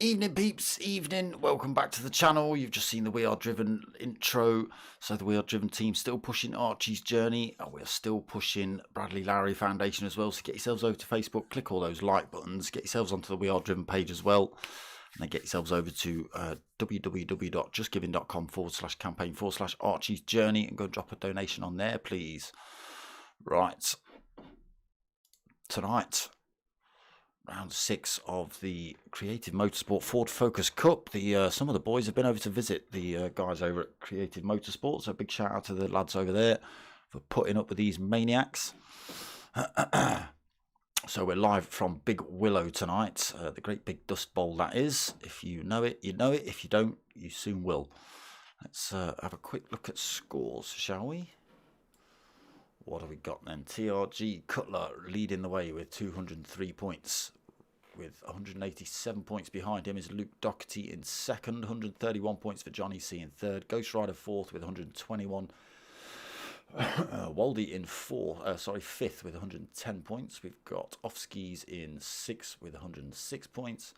Evening peeps, evening, welcome back to the channel. You've just seen the We Are Driven intro. So the We Are Driven team still pushing Archie's journey, and we're still pushing Bradley Lowry Foundation as well. So get yourselves over to Facebook, click all those like buttons, get yourselves onto the We Are Driven page as well, and then get yourselves over to www.justgiving.com/campaign/Archie's journey and go drop a donation on there, please. Right, tonight, round 6 of the Creative Motorsport Ford Focus Cup. Some of the boys have been over to visit the guys over at Creative Motorsport, so a big shout out to the lads over there for putting up with these maniacs. So we're live from Big Willow tonight, the great big dust bowl that is. If you know it, you know it. If you don't, you soon will. Let's have a quick look at scores, shall we? What have we got then? TRG Cutler leading the way with 203 points. With 187 points behind him is Luke Doherty in second. 131 points for Johnny C in third. Ghost Rider fourth with 121. Waldy in fifth with 110 points. We've got Offskis in sixth with 106 points.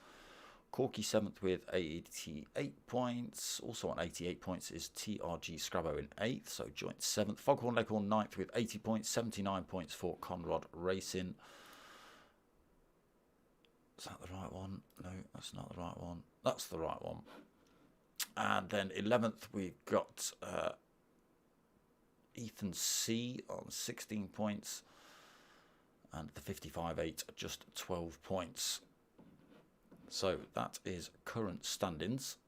Corky 7th with 88 points. Also on 88 points is TRG Scrabbo in 8th, so joint 7th. Foghorn Leghorn 9th with 80 points. 79 points for Conrad Racing. Is that the right one? No, that's not the right one. That's the right one. And then 11th we've got Ethan C on 16 points. And the 55-8 just 12 points. So that is current standings.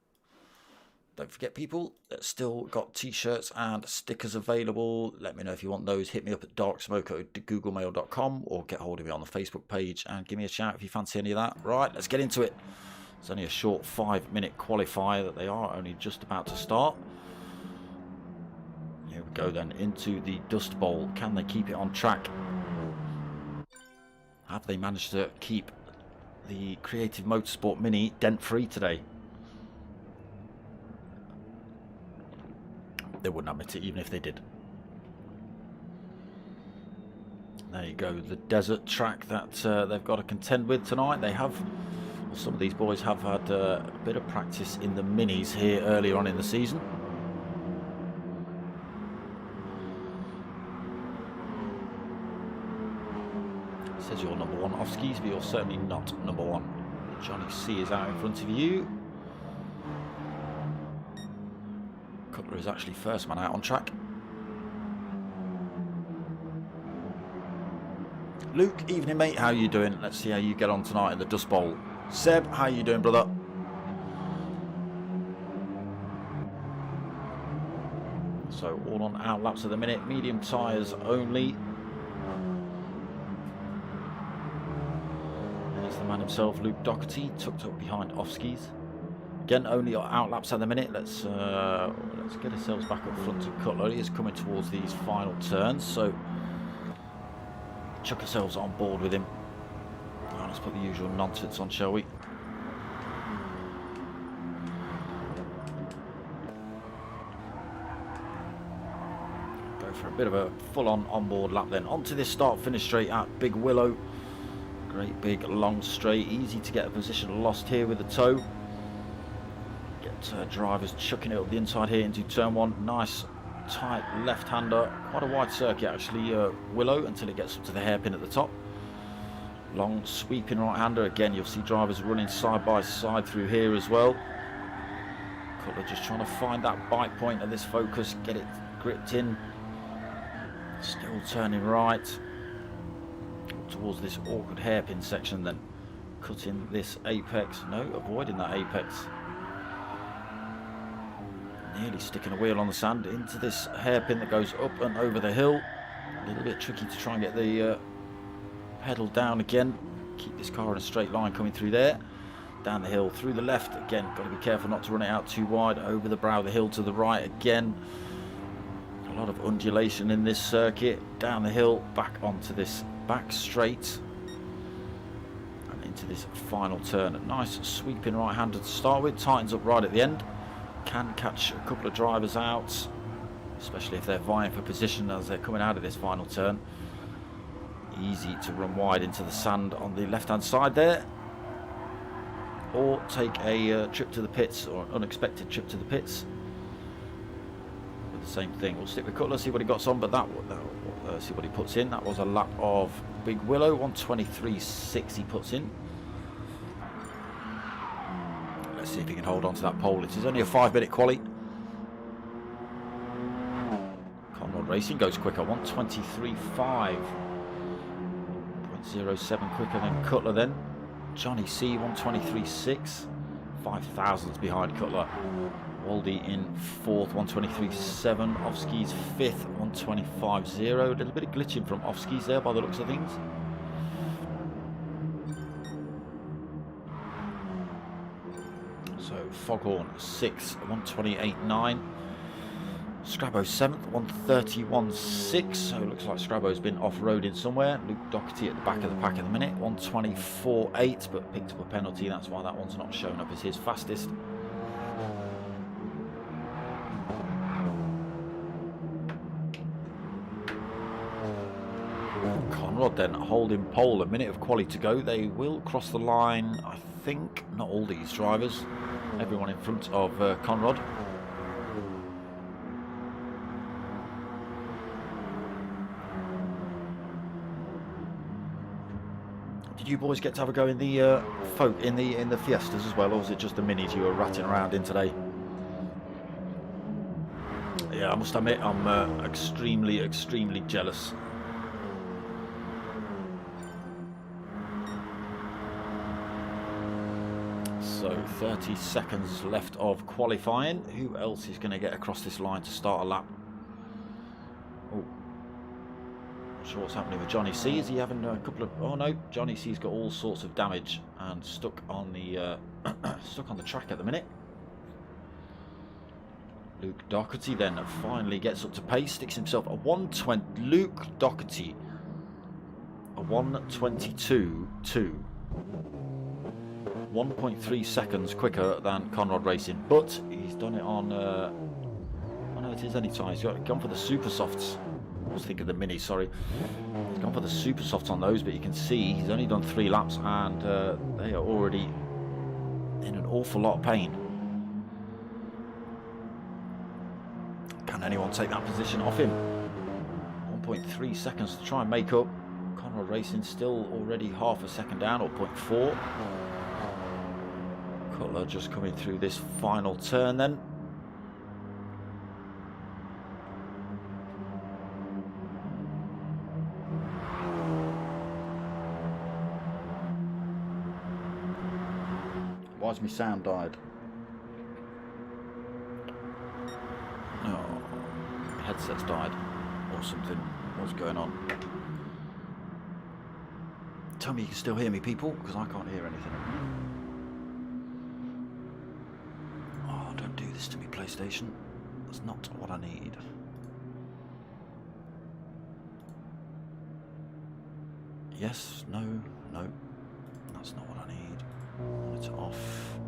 Don't forget, people, that's still got t-shirts and stickers available. Let me know if you want those. Hit me up at darksmoke@googlemail.com or get hold of me on the Facebook page and give me a shout if you fancy any of that. Right, let's get into it. It's only a short 5-minute qualifier that they are only just about to start. Here we go then into the Dust Bowl. Can they keep it on track? Have they managed to keep the Creative Motorsport Mini dent-free today? They wouldn't admit it even if they did. There you go, the desert track that they've got to contend with tonight. They have, well, some of these boys have had a bit of practice in the minis here earlier on in the season. Says you're number one off skis, but you're certainly not number one. Johnny C is out in front of you. Cutler is actually first man out on track. Luke, evening mate, how you doing? Let's see how you get on tonight in the Dust Bowl. Seb, how you doing, brother? So all on out laps at the minute, medium tyres only. The man himself, Luke Doherty, tucked up behind Offskis. Again, only out laps at the minute. Let's get ourselves back up front to Cutler. He is coming towards these final turns, so chuck ourselves on board with him. Oh, let's put the usual nonsense on, shall we? Go for a bit of a full-on onboard lap then. Onto this start-finish straight at Big Willow. Great big long straight, easy to get a position lost here with the toe. Get drivers chucking it up the inside here into turn 1. Nice tight left-hander, quite a wide circuit actually, Willow, until it gets up to the hairpin at the top. Long sweeping right-hander, again you'll see drivers running side by side through here as well. Cutler just trying to find that bite point of this focus, get it gripped in. Still turning right. towards this awkward hairpin section then. Cutting this apex. No, avoiding that apex. Nearly sticking a wheel on the sand into this hairpin that goes up and over the hill. A little bit tricky to try and get the pedal down again. Keep this car in a straight line coming through there. Down the hill, through the left. Again, got to be careful not to run it out too wide. Over the brow of the hill to the right again. A lot of undulation in this circuit. Down the hill, back onto this back straight. And into this final turn. A nice sweeping right-hander to start with. Tightens up right at the end. Can catch a couple of drivers out, especially if they're vying for position as they're coming out of this final turn. Easy to run wide into the sand on the left-hand side there. Or take a trip to the pits, or an unexpected trip to the pits. With the same thing. We'll stick with Cutler, see what he got on, but see what he puts in. That was a lap of Big Willow, 1:23.6 he puts in. Let's see if he can hold on to that pole. It is only a 5-minute quali. Conrod Racing goes quicker, 1:23.5. 0.07 quicker than Cutler then. Johnny C, 1:23.6. 5 thousandths behind Cutler. Waldy in 4th, 1:23.7. Offski's 5th, 1:25.0. A little bit of glitching from Offski's there by the looks of things. So Foghorn 6th, 1:28.9. Scrabo 7th, 1:31.6. So it looks like Scrabo's been off-roading somewhere. Luke Doherty at the back of the pack at the minute, 1:24.8, but picked up a penalty. That's why that one's not showing up as his fastest. Conrad then holding pole, a minute of quali to go. They will cross the line, I think. Not all these drivers. Everyone in front of Conrad. Did you boys get to have a go in the folk in the Fiestas as well, or was it just the minis you were ratting around in today? Yeah, I must admit I'm extremely jealous. So 30 seconds left of qualifying. Who else is going to get across this line to start a lap? Oh. Not sure what's happening with Johnny C. Is he having a couple of... Oh no, Johnny C's got all sorts of damage and stuck on the track at the minute. Luke Doherty then finally gets up to pace, sticks himself a 1:20. Luke Doherty, a 1:22.2. 1.3 seconds quicker than Conrad Racing, but he's done it on... oh no, it is any time. He's gone for the super softs. I was thinking the mini, sorry. He's gone for the super softs on those, but you can see he's only done 3 laps and they are already in an awful lot of pain. Can anyone take that position off him? 1.3 seconds to try and make up. Conrad Racing still already half a second down, or 0.4. Cutler just coming through this final turn then. Why's my sound died? Oh, my headset's died or something. What's going on? Tell me you can still hear me, people, because I can't hear anything. Oh, don't do this to me, PlayStation. That's not what I need. Yes, no, no. That's not what I need. Monitor off.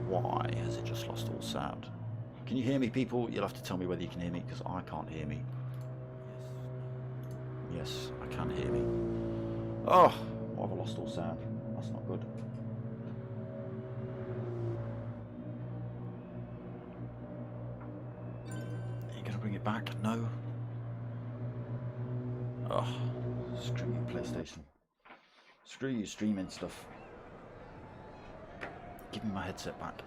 Why has it just lost all sound? Can you hear me, people? You'll have to tell me whether you can hear me, because I can't hear me. Yes, I can hear me. Oh, why have I lost all sound? That's not good. Are you going to bring it back? No. Oh, screw you, PlayStation. Screw you, streaming stuff. Give me my headset back.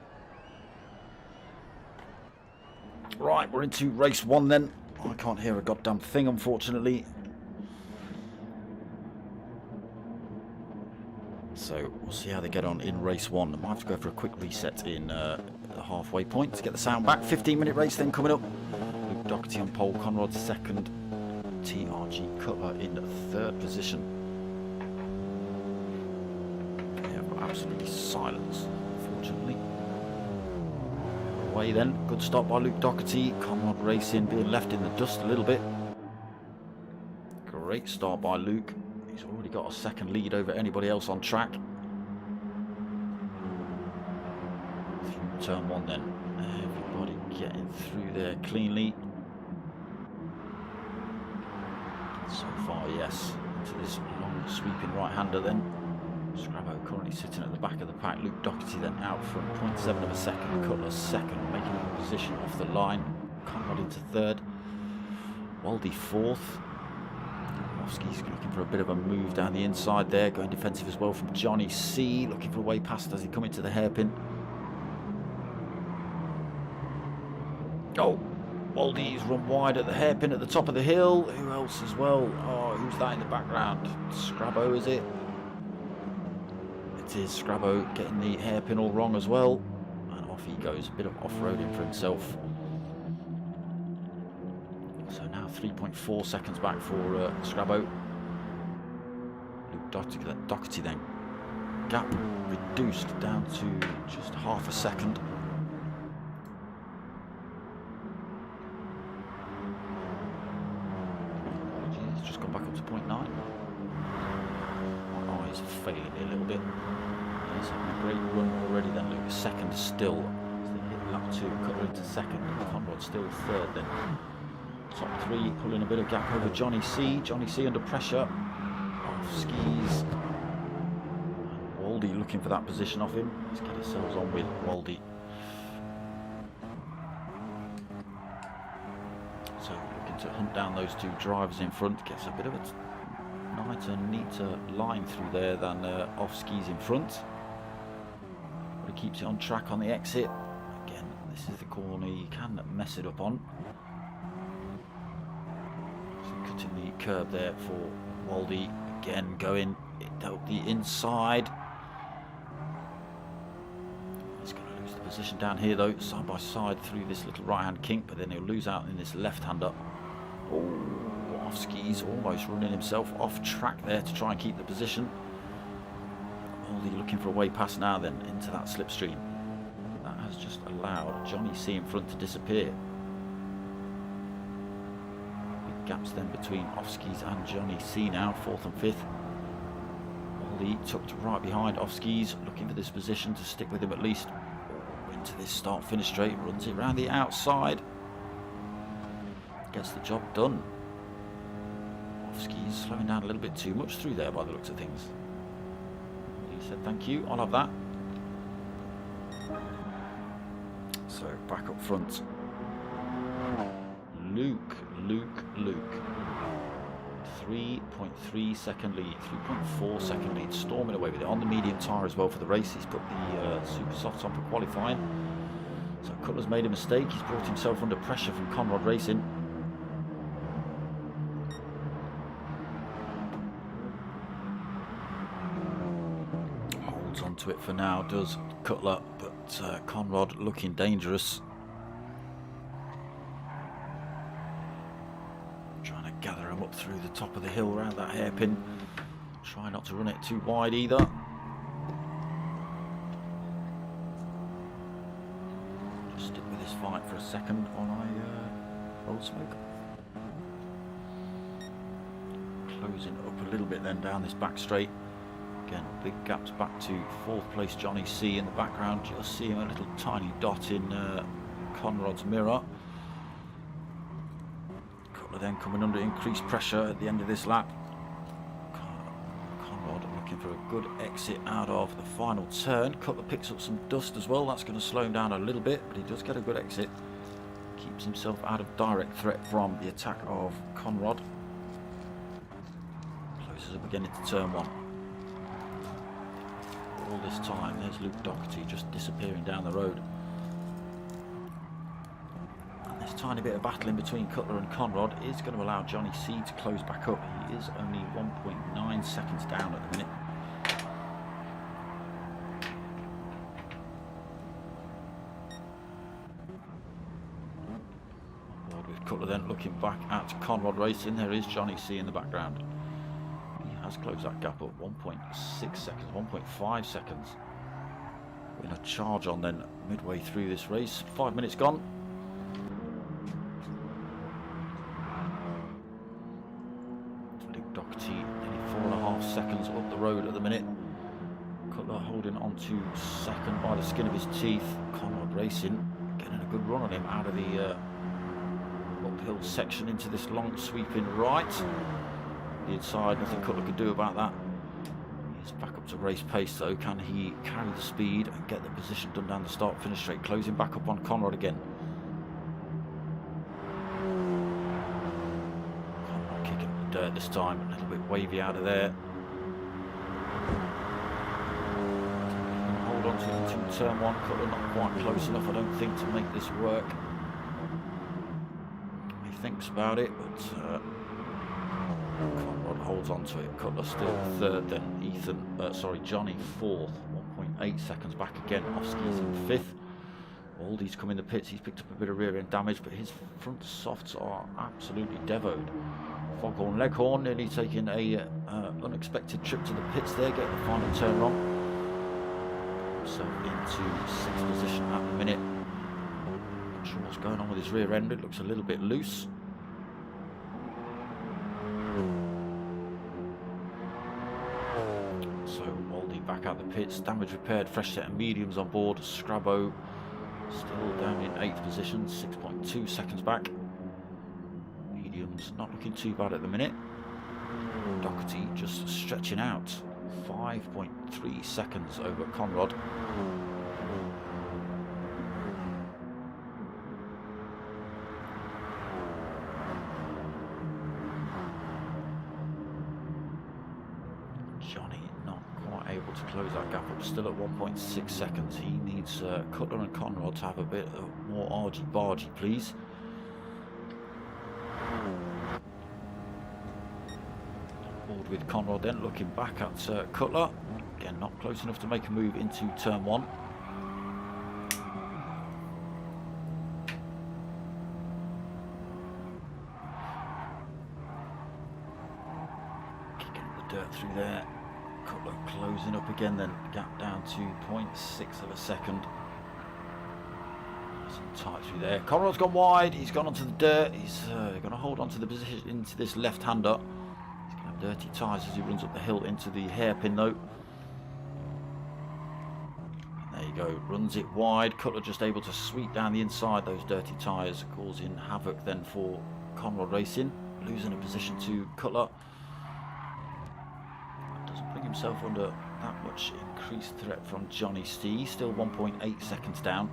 Right, we're into race 1 then. I can't hear a goddamn thing, unfortunately. So we'll see how they get on in race 1. I might have to go for a quick reset in the halfway point to get the sound back. 15-minute race then coming up. Luke Doherty on pole, Conrad second, TRG Cutler in 3rd position. Yeah, but absolutely silence, unfortunately. Away then, good stop by Luke Doherty. Conrad Racing being left in the dust a little bit. Great start by Luke. He's already got a second lead over anybody else on track. Through turn 1 then. Everybody getting through there cleanly. So far, yes. Into this long sweeping right-hander then. Scrabo currently sitting at the back of the pack. Luke Doherty then out from 0.7 of a second. Cutler second, making a position off the line. Conrad into 3rd. Waldy 4th. He's looking for a bit of a move down the inside there, going defensive as well from Johnny C, looking for a way past as he come into the hairpin. Oh, Waldy's run wide at the hairpin at the top of the hill. Who else as well? Oh, who's that in the background? Scrabo, is it? It is Scrabo getting the hairpin all wrong as well. And off he goes, a bit of off-roading for himself. So now 3.4 seconds back for Scrabo. Luke Doherty then. Gap reduced down to just half a second. It's just gone back up to 0.9. My eyes are failing a little bit. He's having a great run already then, Luke. Second still. As they hit lap 2, Cutler into 2nd. Conrad still 3rd then. Top 3 pulling a bit of gap over Johnny C. Johnny C under pressure. Off skis. And Waldy looking for that position off him. Let's get ourselves on with Waldy. So looking to hunt down those 2 drivers in front. Gets a bit of a neater line through there than off skis in front. But he keeps it on track on the exit. Again, this is the corner you can mess it up on. Cutting the curb there for Waldy. Again going out the inside. He's going to lose the position down here though, side by side through this little right hand kink, but then he'll lose out in this left hander. Oh, off skis, almost running himself off track there to try and keep the position. Waldy looking for a way past now then into that slipstream. That has just allowed Johnny C in front to disappear. Gaps then between off-skis and Johnny C now, 4th and 5th. Waldy tucked right behind off-skis, looking for this position to stick with him at least. Into this start-finish straight, runs it around the outside. Gets the job done. Off-skis slowing down a little bit too much through there by the looks of things. He said, thank you, I'll have that. So, back up front. Luke. 3.3 second lead, 3.4 second lead, storming away with it on the medium tyre as well for the race. He's put the super softs on for qualifying. So Cutler's made a mistake. He's brought himself under pressure from Conrad Racing. Holds onto it for now, does Cutler, but Conrad looking dangerous. Gather him up through the top of the hill around that hairpin. Try not to run it too wide either. Just stick with this fight for a second while I roll smoke. Closing up a little bit then down this back straight. Again, big gaps back to 4th place Johnny C in the background. Just seeing a little tiny dot in Conrad's mirror. Then coming under increased pressure at the end of this lap. Conrad looking for a good exit out of the final turn. Cutler picks up some dust as well. That's going to slow him down a little bit, but he does get a good exit. Keeps himself out of direct threat from the attack of Conrad. Closes up again into turn 1. All this time, there's Luke Doherty just disappearing down the road. tiny bit of battling between Cutler and Conrad is going to allow Johnny C to close back up. He is only 1.9 seconds down at the minute. With Cutler then looking back at Conrad racing, there is Johnny C in the background. He has closed that gap up 1.6 seconds, 1.5 seconds. We're going to charge on then midway through this race. 5 minutes gone. Luke Doherty nearly 4.5 seconds up the road at the minute. Cutler holding on to second by the skin of his teeth. Conrad racing, getting a good run on him out of the uphill section into this long sweeping right. The inside, nothing Cutler could do about that. He's back up to race pace though. Can he carry the speed and get the position done down the start finish straight? Closing back up on Conrad again. Conrad kicking the dirt this time, a little bit wavy out of there. Hold on to it into turn one. Cutler not quite close enough, I don't think, to make this work. He thinks about it, but Conrad holds on to it. Cutler still third, then Johnny fourth, 1.8 seconds back again. Off-skis in fifth. Aldi's come in the pits. He's picked up a bit of rear end damage, but his front softs are absolutely devoed. Foghorn Leghorn nearly taking a unexpected trip to the pits there, getting the final turn wrong. So into sixth position at the minute. Not sure what's going on with his rear end. It looks a little bit loose. So Aldi back out the pits, damage repaired, fresh set of mediums on board. Scrabo still down in 8th position, 6.2 seconds back. Mediums not looking too bad at the minute. Doherty just stretching out, 5.3 seconds over Conrad. Johnny not quite able to close that gap up, still at 1.6 seconds. He needs Cutler and Conrad to have a bit more argy-bargy, please. Board with Conrad then, looking back at Cutler. Again, not close enough to make a move into turn one. Kicking the dirt through there. Cutler closing up again, then gap down to 0.6 of a second. Some tight through there. Conrad's gone wide, he's gone onto the dirt. He's going to hold on to the position into this left-hander. He's going to have dirty tyres as he runs up the hill into the hairpin though. And there you go, runs it wide. Cutler just able to sweep down the inside those dirty tyres, causing havoc then for Conrad Racing. Losing a position to Cutler. Bring himself under that much increased threat from Johnny C. Still 1.8 seconds down.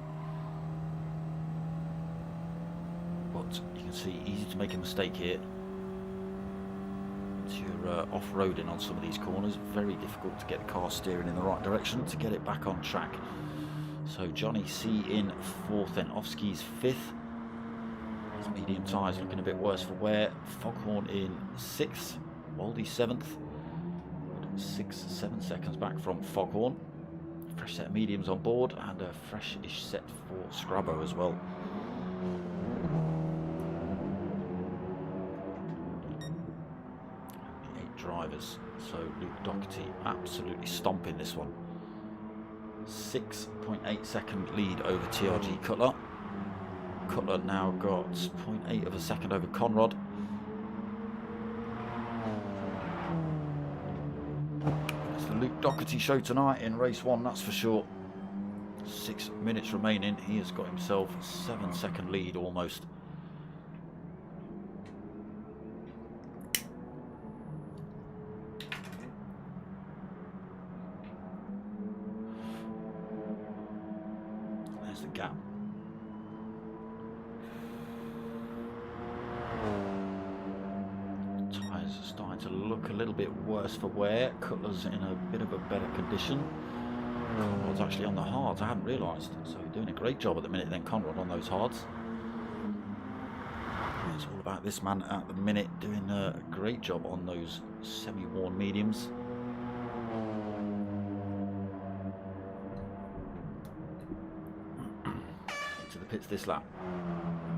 But you can see easy to make a mistake here. Once you're off-roading on some of these corners, very difficult to get the car steering in the right direction to get it back on track. So Johnny C in fourth, then off-skis fifth. His medium tyres looking a bit worse for wear. Foghorn in sixth, Waldy seventh. 6-7 seconds back from Foghorn. Fresh set of mediums on board and a fresh-ish set for Scrabo as well. Only 8 drivers, so Luke Doherty absolutely stomping this one. 6.8 second lead over TRG Cutler. Cutler now got 0.8 of a second over Conrad. Luke Doherty show tonight in race 1, that's for sure. 6 minutes remaining. He has got himself a 7-second lead almost. There's the gap. Tyres are starting to look a little bit worse for wear. Cutler's in a bit of a better condition. Conrad's actually on the hards, I hadn't realised. So doing a great job at the minute then, Conrad, on those hards. It's all about this man at the minute, doing a great job on those semi-worn mediums. To the pits this lap.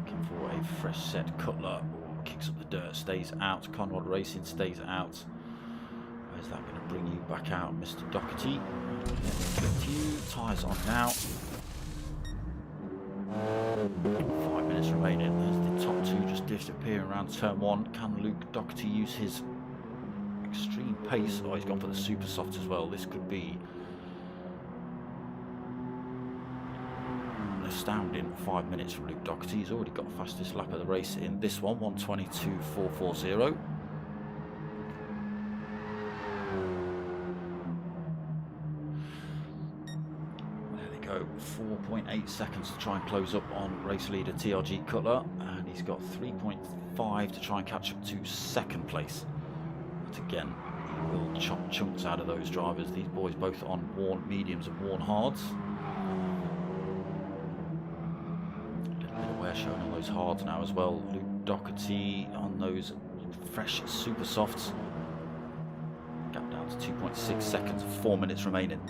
Looking for a fresh set. Cutler kicks up the dirt, stays out. Conrad Racing stays out. Where's that going to bring you back out, Mr. Doherty? Get to you. Tyres on now. 5 minutes remaining. There's the top two just disappearing around turn one. Can Luke Doherty use his extreme pace? Oh, he's gone for the super soft as well. This could be an astounding 5 minutes from Luke Doherty. He's already got the fastest lap of the race in this one, 1:22.440. Go 4.8 seconds to try and close up on race leader TRG Cutler, and he's got 3.5 to try and catch up to second place. But again, he will chop chunks out of those drivers. These boys both on worn mediums and worn hards. A little bit of wear showing on those hards now as well. Luke Doherty on those fresh super softs. Gap down to 2.6 seconds, 4 minutes remaining.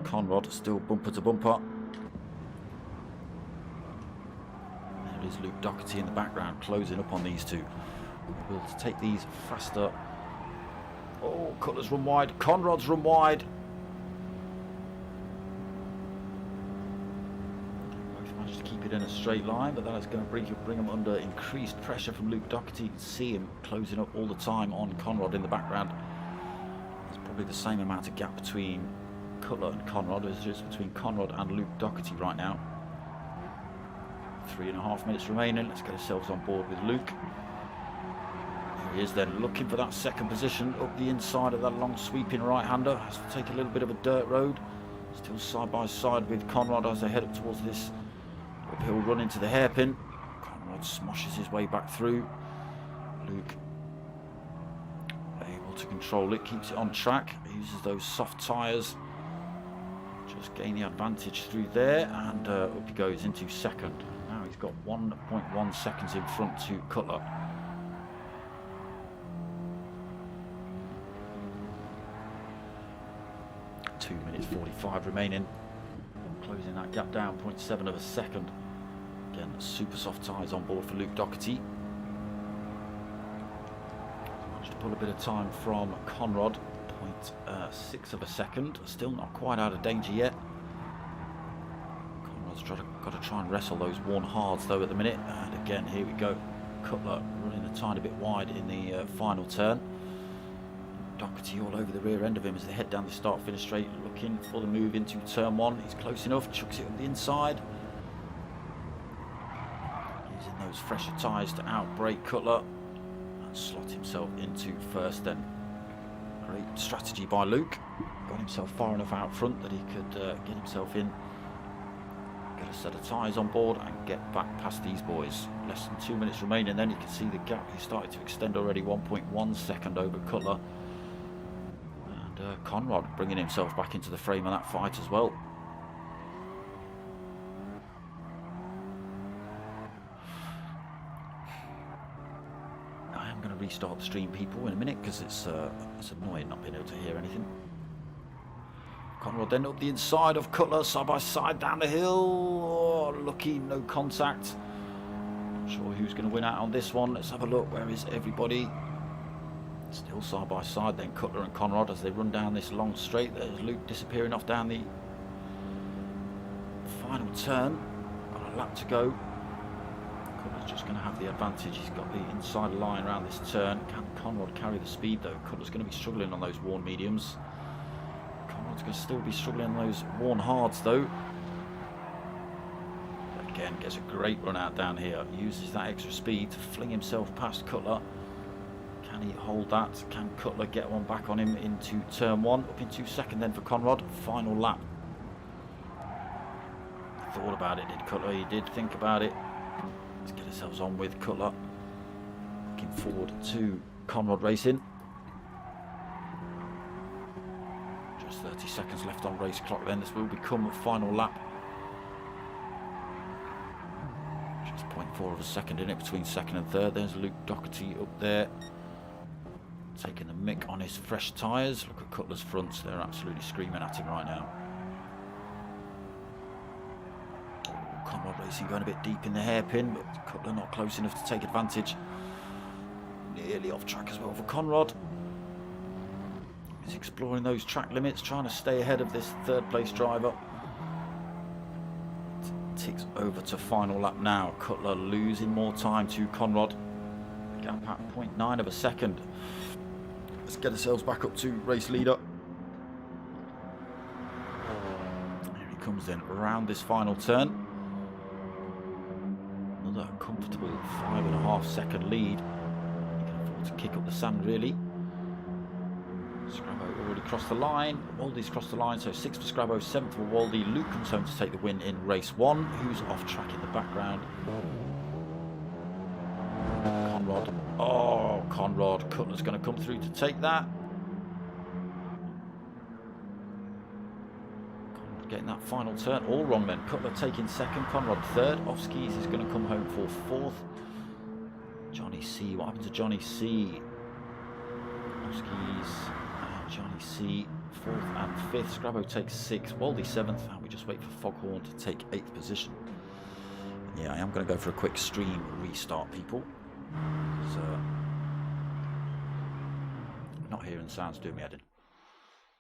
Conrad still bumper to bumper. There is Luke Doherty in the background closing up on these two. We'll take these faster. Oh, Cutler's run wide. Conrad's run wide. Both managed to keep it in a straight line, but that is going to bring him under increased pressure from Luke Doherty. You can see him closing up all the time on Conrad in the background. There's probably the same amount of gap between Cutler and Conrad as just between Conrad and Luke Doherty right now. 3.5 minutes remaining. Let's get ourselves on board with Luke. There he is then, looking for that second position up the inside of that long sweeping right-hander. Has to take a little bit of a dirt road. Still side by side with Conrad as they head up towards this uphill run into the hairpin. Conrad smashes his way back through. Luke able to control it, keeps it on track, uses those soft tyres. Just gain the advantage through there, and up he goes into second. Now he's got 1.1 seconds in front to Cutler. Two minutes 45 remaining. Closing that gap down, 0.7 of a second. Again, super soft tyres on board for Luke Doherty. Managed to pull a bit of time from Conrad. 0.6 of a second, still not quite out of danger yet. Conrad's got to try and wrestle those worn hards though at the minute, and again here we go. Cutler running a tiny bit wide in the final turn. Doherty all over the rear end of him as they head down the start-finish straight, looking for the move into turn one. He's close enough, chucks it up the inside. Using those fresher tyres to outbrake Cutler and slot himself into first then. Great strategy by Luke. Got himself far enough out front that he could get himself in, get a set of tyres on board and get back past these boys. Less than 2 minutes remaining, then you can see the gap he started to extend already, 1.1 second over Cutler. And Conrad bringing himself back into the frame of that fight as well. I'm going to restart the stream, people, in a minute, because it's annoying not being able to hear anything. Conrad then up the inside of Cutler, side by side down the hill. Oh, lucky, no contact. Not sure who's going to win out on this one. Let's have a look. Where is everybody? Still side by side then, Cutler and Conrad as they run down this long straight. There's Luke disappearing off down the final turn. Got a lap to go. Cutler's just going to have the advantage. He's got the inside line around this turn. Can Conrad carry the speed though? Cutler's going to be struggling on those worn mediums. Conrad's going to still be struggling on those worn hards though. Again, gets a great run out down here. Uses that extra speed to fling himself past Cutler. Can he hold that? Can Cutler get one back on him into turn one? Up into second then for Conrad. Final lap. Thought about it, did Cutler? He did think about it. Let's get ourselves on with Cutler. Looking forward to Conrad Racing. Just 30 seconds left on race clock then. This will become a final lap. Just 0.4 of a second in it between second and third. There's Luke Doherty up there, taking the mick on his fresh tyres. Look at Cutler's fronts, they're absolutely screaming at him right now. Conrad Racing going a bit deep in the hairpin, but Cutler not close enough to take advantage. Nearly off track as well for Conrad. He's exploring those track limits, trying to stay ahead of this third place driver. Ticks over to final lap now. Cutler losing more time to Conrad. Gap at 0.9 of a second. Let's get ourselves back up to race leader. Here he comes then around this final turn. Another comfortable 5.5 second lead. He can afford to kick up the sand really. Scrabo already crossed the line. Waldy's crossed the line, so 6th for Scrabo, 7th for Waldy. Luke comes home to take the win in race 1. Who's off track in the background? Conrad. Oh, Conrad. Cutler's going to come through to take that. Conrad getting that final turn. All wrong then. Cutler taking 2nd. Conrad 3rd. Off skis is going to come home for 4th. Johnny C. What happened to Johnny C? Off skis. Johnny C. 4th and 5th. Scrabo takes 6th. Waldy 7th. And we just wait for Foghorn to take 8th position. Yeah, I am going to go for a quick stream restart, people. Because I'm not hearing the sounds doing me head in.